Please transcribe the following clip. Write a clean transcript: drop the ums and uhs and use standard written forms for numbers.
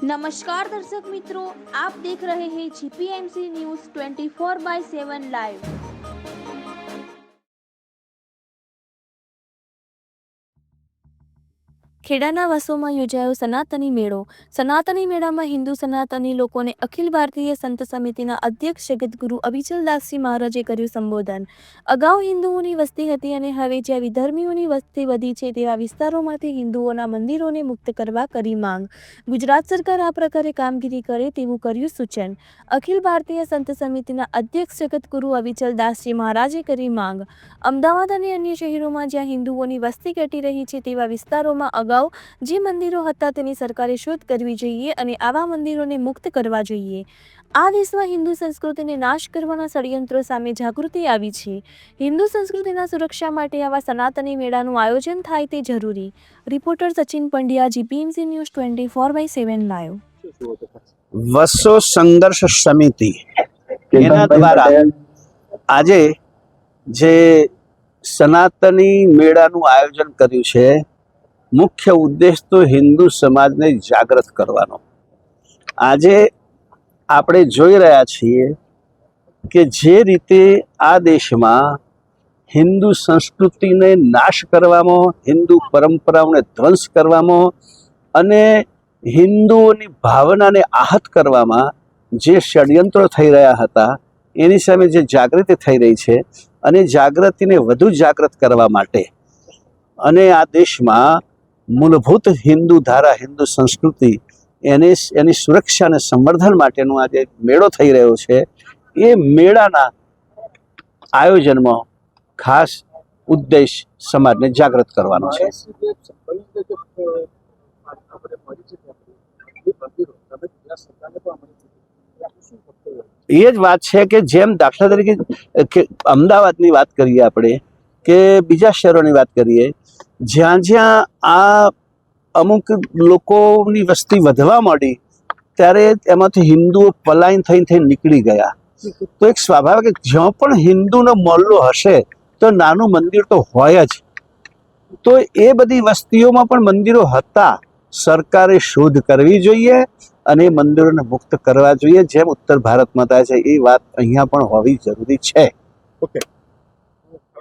नमस्कार दर्शक मित्रों, आप देख रहे हैं जीपीएमसी न्यूज़ 24/7 लाइव। ખેડાના વસોમાં યોજાયો સનાતની મેળો. સનાતની મેળામાં હિન્દુ સનાતની લોકોને અખિલ ભારતીય સંત સમિતિના અધ્યક્ષ જગતગુરુ અવિચલદાસજી મહારાજે કર્યું સંબોધન. અગાઉ હિન્દુઓની વસ્તી હતી અને હવે જ્યાં વિધર્મીઓની વસ્તી વધી છે તેવા વિસ્તારોમાંથી હિન્દુઓના મંદિરોને મુક્ત કરવા કરી માંગ. ગુજરાત સરકાર આ પ્રકારે કામગીરી કરે તેવું કર્યું સૂચન. અખિલ ભારતીય સંત સમિતિના અધ્યક્ષ જગતગુરુ અવિચલદાસજી મહારાજે કરી માંગ. અમદાવાદ અને અન્ય શહેરોમાં જ્યાં હિન્દુઓની વસ્તી ઘટી રહી છે તેવા વિસ્તારોમાં અગાઉ જે મંદિરો હતા તેની સરકારે શોધ કરવી જોઈએ અને આવા મંદિરોને મુક્ત કરવા જોઈએ. આ દેશમાં હિન્દુ સંસ્કૃતિને નાશ કરવાના ષડયંત્રો સામે જાગૃતિ આવી છે. હિન્દુ સંસ્કૃતિના સુરક્ષા માટે આવા સનાતની મેળાનું આયોજન થાય તે જરૂરી. Reporter Sachin Pandya, GPMC news 24/7 live. Vaso સંઘર્ષ સમિતિ એના દ્વારા આજે જે સનાતની મેળાનું આયોજન કર્યું છે, મુખ્ય ઉદ્દેશ તો હિન્દુ સમાજને જાગૃત કરવાનો. આજે આપણે જોઈ રહ્યા છીએ કે જે રીતે આ દેશમાં હિન્દુ સંસ્કૃતિને નાશ કરવામાં, હિન્દુ પરંપરાઓને ધ્વંસ કરવામાં અને હિન્દુઓની ભાવનાને આહત કરવામાં જે ષડયંત્રો થઈ રહ્યા હતા એની સામે જે જાગૃતિ થઈ રહી છે અને જાગૃતિને વધુ જાગૃત કરવા માટે અને આ દેશમાં મૂળભૂત હિન્દુ ધારા, હિન્દુ સંસ્કૃતિ એની સુરક્ષા અને સંવર્ધન માટેનો આજે મેળો થઈ રહ્યો છે. એ મેળાના આયોજનમાં ખાસ ઉદ્દેશ સમાજને જાગૃત કરવાનો છે. એ જ વાત છે કે જેમ દાખલા તરીકે અમદાવાદની વાત કરીએ આપણે કે બીજા શહેરોની વાત કરીએ, જ્યાં જ્યાં આ અમુક લોકોની વસ્તી વધવા માંડી ત્યારે એમાંથી હિન્દુઓ પલાયન થઈને નીકળી ગયા. તો એક સ્વાભાવિક જ્યાં પણ હિન્દુનો મોહલ્લો હશે તો નાનું મંદિર તો હોય જ. તો એ બધી વસ્તીઓમાં પણ મંદિરો હતા. સરકારે શોધ કરવી જોઈએ અને એ મંદિરોને મુક્ત કરવા જોઈએ, જેમ ઉત્તર ભારતમાં થાય છે એ વાત અહીંયા પણ હોવી જરૂરી છે. ઓકે.